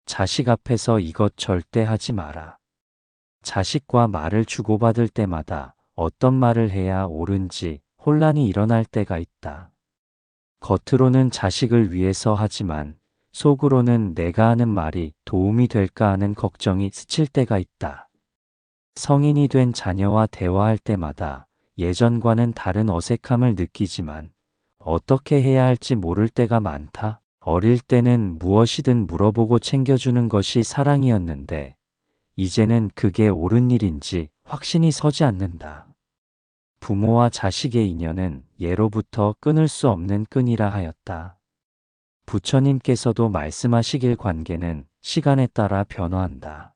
자식 앞에서 이것 절대 하지 마라. 자식과 말을 주고받을 때마다 어떤 말을 해야 옳은지 혼란이 일어날 때가 있다. 겉으로는 자식을 위해서 하지만 속으로는 내가 하는 말이 도움이 될까 하는 걱정이 스칠 때가 있다. 성인이 된 자녀와 대화할 때마다 예전과는 다른 어색함을 느끼지만 어떻게 해야 할지 모를 때가 많다. 어릴 때는 무엇이든 물어보고 챙겨주는 것이 사랑이었는데 이제는 그게 옳은 일인지 확신이 서지 않는다. 부모와 자식의 인연은 예로부터 끊을 수 없는 끈이라 하였다. 부처님께서도 말씀하시길 관계는 시간에 따라 변화한다.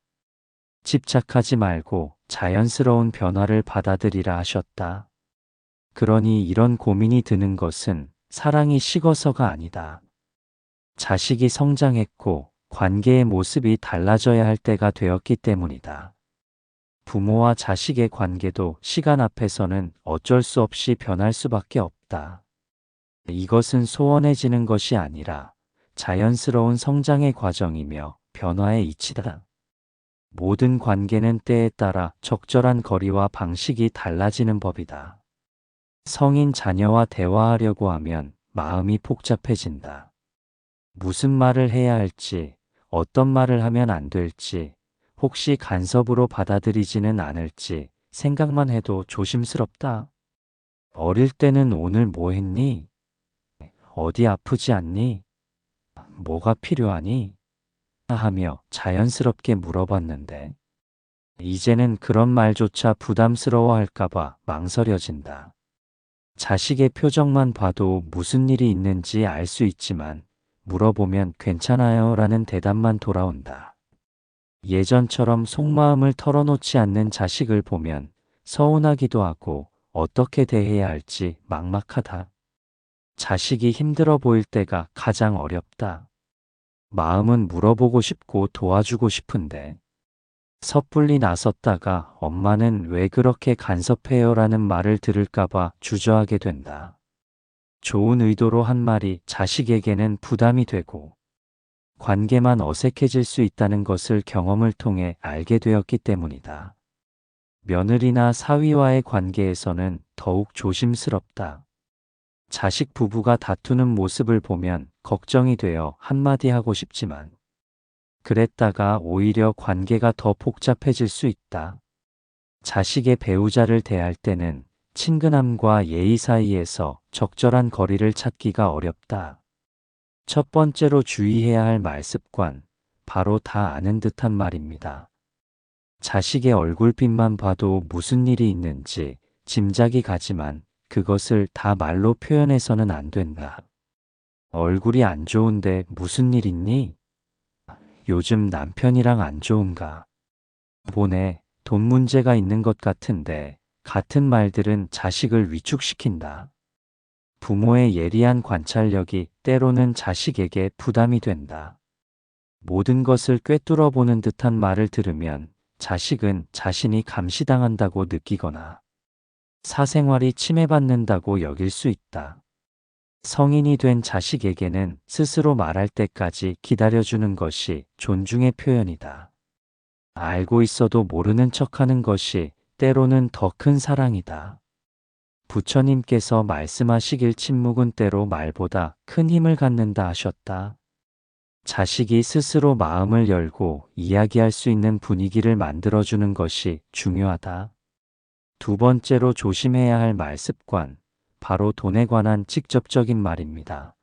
집착하지 말고 자연스러운 변화를 받아들이라 하셨다. 그러니 이런 고민이 드는 것은 사랑이 식어서가 아니다. 자식이 성장했고 관계의 모습이 달라져야 할 때가 되었기 때문이다. 부모와 자식의 관계도 시간 앞에서는 어쩔 수 없이 변할 수밖에 없다. 이것은 소원해지는 것이 아니라 자연스러운 성장의 과정이며 변화의 이치다. 모든 관계는 때에 따라 적절한 거리와 방식이 달라지는 법이다. 성인 자녀와 대화하려고 하면 마음이 복잡해진다. 무슨 말을 해야 할지, 어떤 말을 하면 안 될지, 혹시 간섭으로 받아들이지는 않을지 생각만 해도 조심스럽다. 어릴 때는 오늘 뭐 했니? 어디 아프지 않니? 뭐가 필요하니? 하며 자연스럽게 물어봤는데, 이제는 그런 말조차 부담스러워 할까봐 망설여진다. 자식의 표정만 봐도 무슨 일이 있는지 알 수 있지만, 물어보면 괜찮아요 라는 대답만 돌아온다. 예전처럼 속마음을 털어놓지 않는 자식을 보면 서운하기도 하고 어떻게 대해야 할지 막막하다. 자식이 힘들어 보일 때가 가장 어렵다. 마음은 물어보고 싶고 도와주고 싶은데 섣불리 나섰다가 엄마는 왜 그렇게 간섭해요 라는 말을 들을까봐 주저하게 된다. 좋은 의도로 한 말이 자식에게는 부담이 되고 관계만 어색해질 수 있다는 것을 경험을 통해 알게 되었기 때문이다. 며느리나 사위와의 관계에서는 더욱 조심스럽다. 자식 부부가 다투는 모습을 보면 걱정이 되어 한마디 하고 싶지만 그랬다가 오히려 관계가 더 복잡해질 수 있다. 자식의 배우자를 대할 때는 친근함과 예의 사이에서 적절한 거리를 찾기가 어렵다. 첫 번째로 주의해야 할 말습관, 바로 다 아는 듯한 말입니다. 자식의 얼굴빛만 봐도 무슨 일이 있는지 짐작이 가지만 그것을 다 말로 표현해서는 안 된다. 얼굴이 안 좋은데 무슨 일 있니? 요즘 남편이랑 안 좋은가? 보네, 돈 문제가 있는 것 같은데 같은 말들은 자식을 위축시킨다. 부모의 예리한 관찰력이 때로는 자식에게 부담이 된다. 모든 것을 꿰뚫어 보는 듯한 말을 들으면 자식은 자신이 감시당한다고 느끼거나 사생활이 침해받는다고 여길 수 있다. 성인이 된 자식에게는 스스로 말할 때까지 기다려주는 것이 존중의 표현이다. 알고 있어도 모르는 척하는 것이 때로는 더 큰 사랑이다. 부처님께서 말씀하시길 침묵은 때로 말보다 큰 힘을 갖는다 하셨다. 자식이 스스로 마음을 열고 이야기할 수 있는 분위기를 만들어주는 것이 중요하다. 두 번째로 조심해야 할 말습관, 바로 돈에 관한 직접적인 말입니다.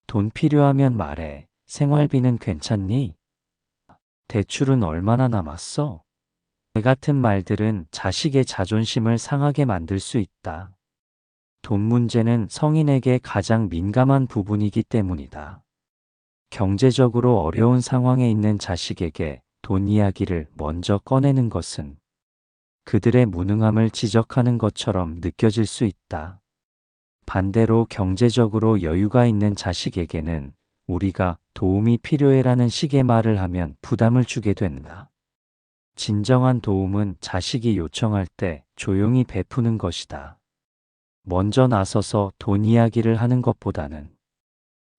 돈 필요하면 말해. 생활비는 괜찮니? 대출은 얼마나 남았어? 이 같은 말들은 자식의 자존심을 상하게 만들 수 있다. 돈 문제는 성인에게 가장 민감한 부분이기 때문이다. 경제적으로 어려운 상황에 있는 자식에게 돈 이야기를 먼저 꺼내는 것은 그들의 무능함을 지적하는 것처럼 느껴질 수 있다. 반대로 경제적으로 여유가 있는 자식에게는 우리가 도움이 필요해라는 식의 말을 하면 부담을 주게 된다. 진정한 도움은 자식이 요청할 때 조용히 베푸는 것이다. 먼저 나서서 돈 이야기를 하는 것보다는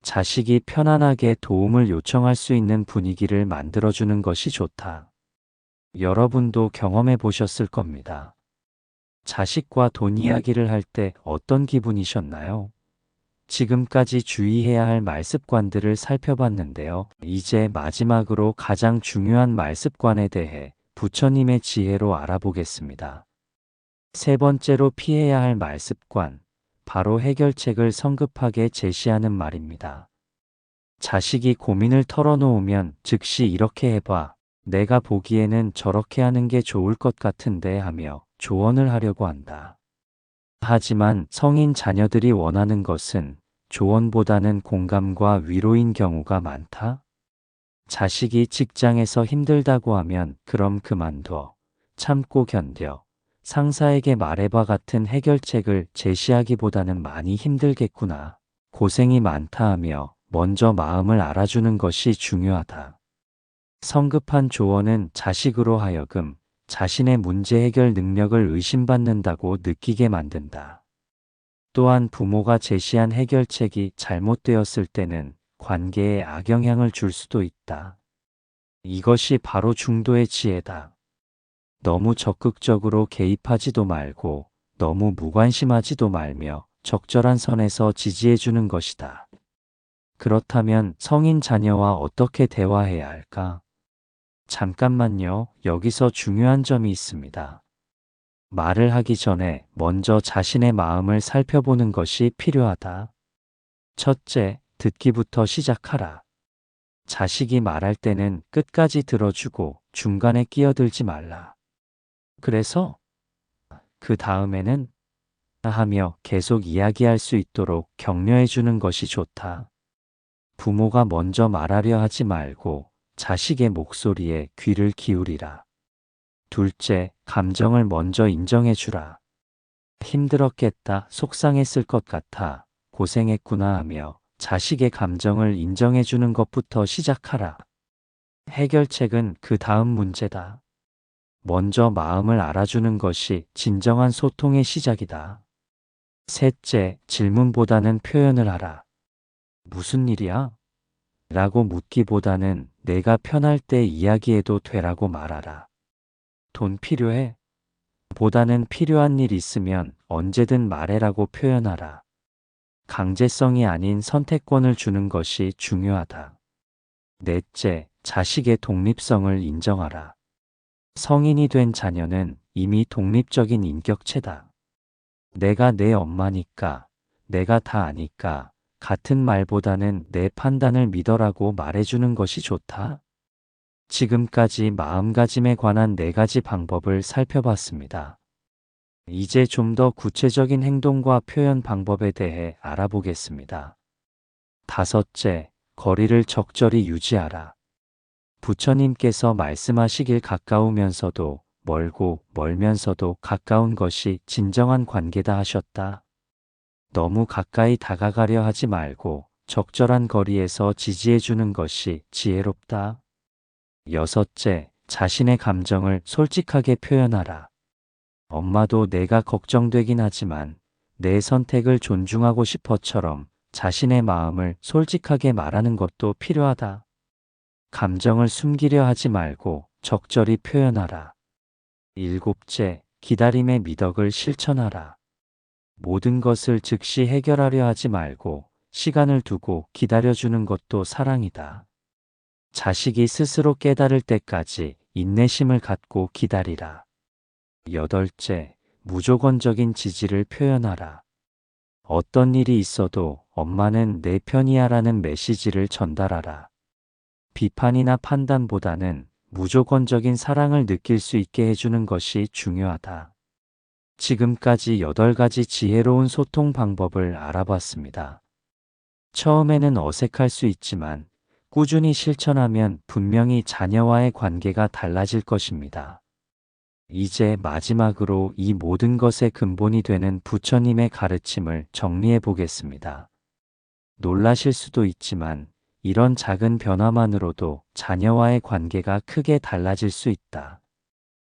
자식이 편안하게 도움을 요청할 수 있는 분위기를 만들어주는 것이 좋다. 여러분도 경험해 보셨을 겁니다. 자식과 돈 이야기를 할 때 어떤 기분이셨나요? 지금까지 주의해야 할 말습관들을 살펴봤는데요. 이제 마지막으로 가장 중요한 말습관에 대해 부처님의 지혜로 알아보겠습니다. 세 번째로 피해야 할 말습관, 바로 해결책을 성급하게 제시하는 말입니다. 자식이 고민을 털어놓으면 즉시 이렇게 해봐. 내가 보기에는 저렇게 하는 게 좋을 것 같은데 하며 조언을 하려고 한다. 하지만 성인 자녀들이 원하는 것은 조언보다는 공감과 위로인 경우가 많다. 자식이 직장에서 힘들다고 하면 그럼 그만둬. 참고 견뎌. 상사에게 말해봐 같은 해결책을 제시하기보다는 많이 힘들겠구나. 고생이 많다 하며 먼저 마음을 알아주는 것이 중요하다. 성급한 조언은 자식으로 하여금 자신의 문제 해결 능력을 의심받는다고 느끼게 만든다. 또한 부모가 제시한 해결책이 잘못되었을 때는 관계에 악영향을 줄 수도 있다. 이것이 바로 중도의 지혜다. 너무 적극적으로 개입하지도 말고 너무 무관심하지도 말며 적절한 선에서 지지해주는 것이다. 그렇다면 성인 자녀와 어떻게 대화해야 할까? 잠깐만요. 여기서 중요한 점이 있습니다. 말을 하기 전에 먼저 자신의 마음을 살펴보는 것이 필요하다. 첫째, 듣기부터 시작하라. 자식이 말할 때는 끝까지 들어주고 중간에 끼어들지 말라. 그래서 그 다음에는 하며 계속 이야기할 수 있도록 격려해 주는 것이 좋다. 부모가 먼저 말하려 하지 말고 자식의 목소리에 귀를 기울이라. 둘째, 감정을 먼저 인정해 주라. 힘들었겠다, 속상했을 것 같아, 고생했구나 하며 자식의 감정을 인정해 주는 것부터 시작하라. 해결책은 그 다음 문제다. 먼저 마음을 알아주는 것이 진정한 소통의 시작이다. 셋째, 질문보다는 표현을 하라. 무슨 일이야? 라고 묻기보다는 내가 편할 때 이야기해도 되라고 말하라. 돈 필요해? 보다는 필요한 일 있으면 언제든 말해라고 표현하라. 강제성이 아닌 선택권을 주는 것이 중요하다. 넷째, 자식의 독립성을 인정하라. 성인이 된 자녀는 이미 독립적인 인격체다. 내가 내 엄마니까, 내가 다 아니까 같은 말보다는 내 판단을 믿어라고 말해주는 것이 좋다. 지금까지 마음가짐에 관한 4가지 방법을 살펴봤습니다. 이제 좀 더 구체적인 행동과 표현 방법에 대해 알아보겠습니다. 다섯째, 거리를 적절히 유지하라. 부처님께서 말씀하시길 가까우면서도 멀고 멀면서도 가까운 것이 진정한 관계다 하셨다. 너무 가까이 다가가려 하지 말고 적절한 거리에서 지지해 주는 것이 지혜롭다. 여섯째, 자신의 감정을 솔직하게 표현하라. 엄마도 내가 걱정되긴 하지만 내 선택을 존중하고 싶어처럼 자신의 마음을 솔직하게 말하는 것도 필요하다. 감정을 숨기려 하지 말고 적절히 표현하라. 일곱째, 기다림의 미덕을 실천하라. 모든 것을 즉시 해결하려 하지 말고 시간을 두고 기다려주는 것도 사랑이다. 자식이 스스로 깨달을 때까지 인내심을 갖고 기다리라. 여덟째, 무조건적인 지지를 표현하라. 어떤 일이 있어도 엄마는 내 편이야라는 메시지를 전달하라. 비판이나 판단보다는 무조건적인 사랑을 느낄 수 있게 해주는 것이 중요하다. 지금까지 8가지 지혜로운 소통 방법을 알아봤습니다. 처음에는 어색할 수 있지만 꾸준히 실천하면 분명히 자녀와의 관계가 달라질 것입니다. 이제 마지막으로 이 모든 것의 근본이 되는 부처님의 가르침을 정리해 보겠습니다. 놀라실 수도 있지만 이런 작은 변화만으로도 자녀와의 관계가 크게 달라질 수 있다.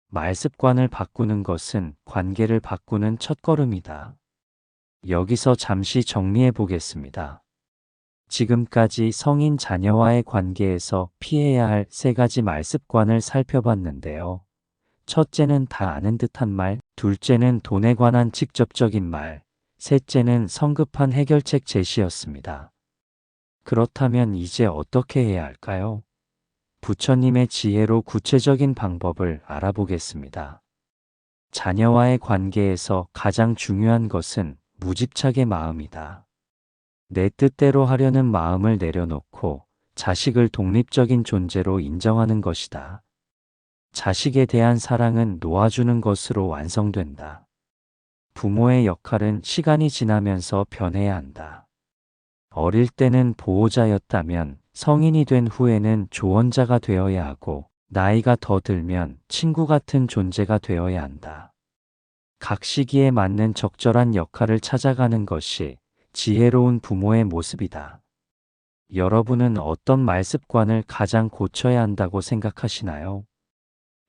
말습관을 바꾸는 것은 관계를 바꾸는 첫걸음이다. 여기서 잠시 정리해 보겠습니다. 지금까지 성인 자녀와의 관계에서 피해야 할 3가지 말습관을 살펴봤는데요. 첫째는 다 아는 듯한 말, 둘째는 돈에 관한 직접적인 말, 셋째는 성급한 해결책 제시였습니다. 그렇다면 이제 어떻게 해야 할까요? 부처님의 지혜로 구체적인 방법을 알아보겠습니다. 자녀와의 관계에서 가장 중요한 것은 무집착의 마음이다. 내 뜻대로 하려는 마음을 내려놓고 자식을 독립적인 존재로 인정하는 것이다. 자식에 대한 사랑은 놓아주는 것으로 완성된다. 부모의 역할은 시간이 지나면서 변해야 한다. 어릴 때는 보호자였다면 성인이 된 후에는 조언자가 되어야 하고, 나이가 더 들면 친구 같은 존재가 되어야 한다. 각 시기에 맞는 적절한 역할을 찾아가는 것이 지혜로운 부모의 모습이다. 여러분은 어떤 말습관을 가장 고쳐야 한다고 생각하시나요?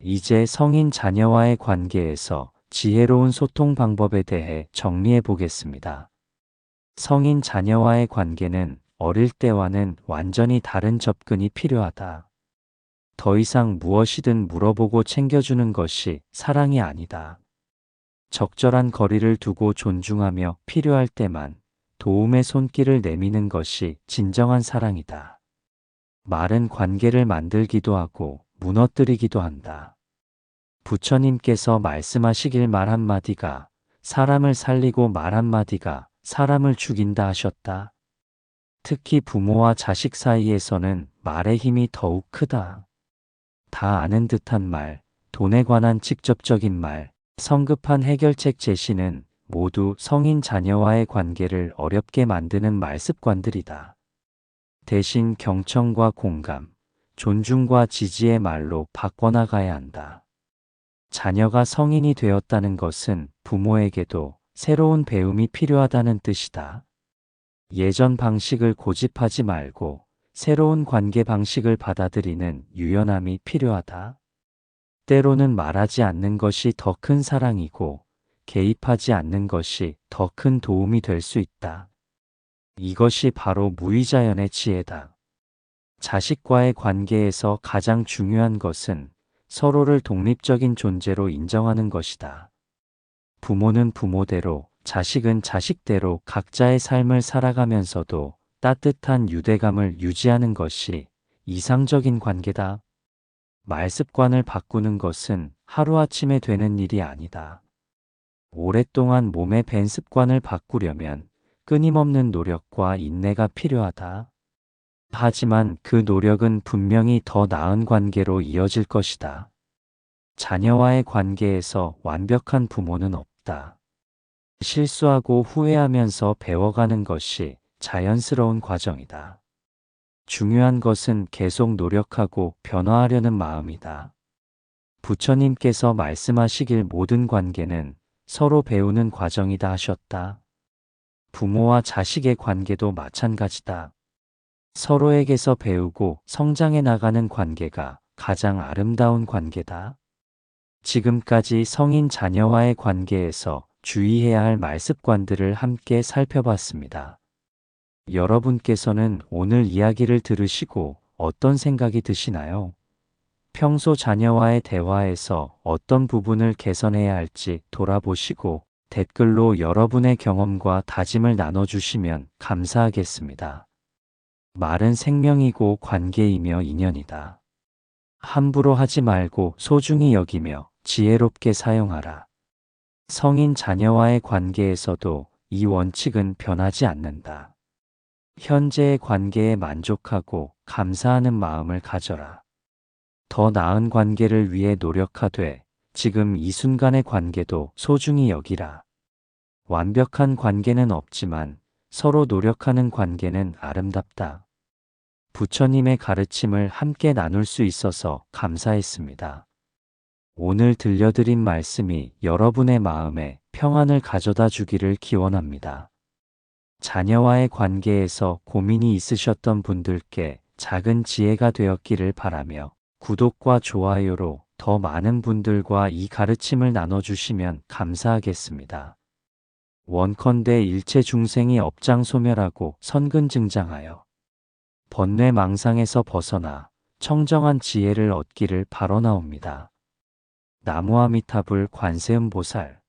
이제 성인 자녀와의 관계에서 지혜로운 소통 방법에 대해 정리해 보겠습니다. 성인 자녀와의 관계는 어릴 때와는 완전히 다른 접근이 필요하다. 더 이상 무엇이든 물어보고 챙겨주는 것이 사랑이 아니다. 적절한 거리를 두고 존중하며 필요할 때만 도움의 손길을 내미는 것이 진정한 사랑이다. 말은 관계를 만들기도 하고 무너뜨리기도 한다. 부처님께서 말씀하시길 말 한마디가 사람을 살리고 말 한마디가 사람을 죽인다 하셨다. 특히 부모와 자식 사이에서는 말의 힘이 더욱 크다. 다 아는 듯한 말, 돈에 관한 직접적인 말, 성급한 해결책 제시는 모두 성인 자녀와의 관계를 어렵게 만드는 말습관들이다. 대신 경청과 공감, 존중과 지지의 말로 바꿔나가야 한다. 자녀가 성인이 되었다는 것은 부모에게도 새로운 배움이 필요하다는 뜻이다. 예전 방식을 고집하지 말고 새로운 관계 방식을 받아들이는 유연함이 필요하다. 때로는 말하지 않는 것이 더 큰 사랑이고 개입하지 않는 것이 더 큰 도움이 될 수 있다. 이것이 바로 무의자연의 지혜다. 자식과의 관계에서 가장 중요한 것은 서로를 독립적인 존재로 인정하는 것이다. 부모는 부모대로, 자식은 자식대로 각자의 삶을 살아가면서도 따뜻한 유대감을 유지하는 것이 이상적인 관계다. 말습관을 바꾸는 것은 하루아침에 되는 일이 아니다. 오랫동안 몸에 밴 습관을 바꾸려면 끊임없는 노력과 인내가 필요하다. 하지만 그 노력은 분명히 더 나은 관계로 이어질 것이다. 자녀와의 관계에서 완벽한 부모는 없다. 실수하고 후회하면서 배워가는 것이 자연스러운 과정이다. 중요한 것은 계속 노력하고 변화하려는 마음이다. 부처님께서 말씀하시길 모든 관계는 서로 배우는 과정이다 하셨다. 부모와 자식의 관계도 마찬가지다. 서로에게서 배우고 성장해 나가는 관계가 가장 아름다운 관계다. 지금까지 성인 자녀와의 관계에서 주의해야 할 말습관들을 함께 살펴봤습니다. 여러분께서는 오늘 이야기를 들으시고 어떤 생각이 드시나요? 평소 자녀와의 대화에서 어떤 부분을 개선해야 할지 돌아보시고 댓글로 여러분의 경험과 다짐을 나눠주시면 감사하겠습니다. 말은 생명이고 관계이며 인연이다. 함부로 하지 말고 소중히 여기며 지혜롭게 사용하라. 성인 자녀와의 관계에서도 이 원칙은 변하지 않는다. 현재의 관계에 만족하고 감사하는 마음을 가져라. 더 나은 관계를 위해 노력하되 지금 이 순간의 관계도 소중히 여기라. 완벽한 관계는 없지만 서로 노력하는 관계는 아름답다. 부처님의 가르침을 함께 나눌 수 있어서 감사했습니다. 오늘 들려드린 말씀이 여러분의 마음에 평안을 가져다 주기를 기원합니다. 자녀와의 관계에서 고민이 있으셨던 분들께 작은 지혜가 되었기를 바라며 구독과 좋아요로 더 많은 분들과 이 가르침을 나눠주시면 감사하겠습니다. 원컨대 일체 중생이 업장소멸하고 선근증장하여 번뇌망상에서 벗어나 청정한 지혜를 얻기를 바라나옵니다. 나무아미타불 관세음보살.